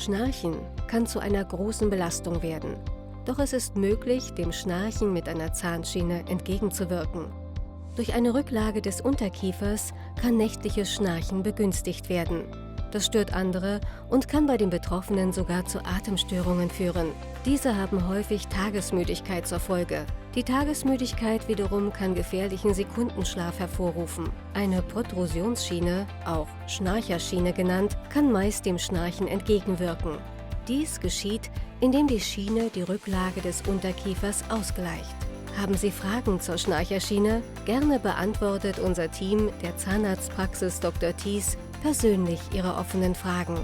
Schnarchen kann zu einer großen Belastung werden. Doch es ist möglich, dem Schnarchen mit einer Zahnschiene entgegenzuwirken. Durch eine Rücklage des Unterkiefers kann nächtliches Schnarchen begünstigt werden. Das stört andere und kann bei den Betroffenen sogar zu Atemstörungen führen. Diese haben häufig Tagesmüdigkeit zur Folge. Die Tagesmüdigkeit wiederum kann gefährlichen Sekundenschlaf hervorrufen. Eine Protrusionsschiene, auch Schnarcherschiene genannt, kann meist dem Schnarchen entgegenwirken. Dies geschieht, indem die Schiene die Rücklage des Unterkiefers ausgleicht. Haben Sie Fragen zur Schnarcherschiene? Gerne beantwortet unser Team der Zahnarztpraxis Dr. Thies persönlich Ihre offenen Fragen.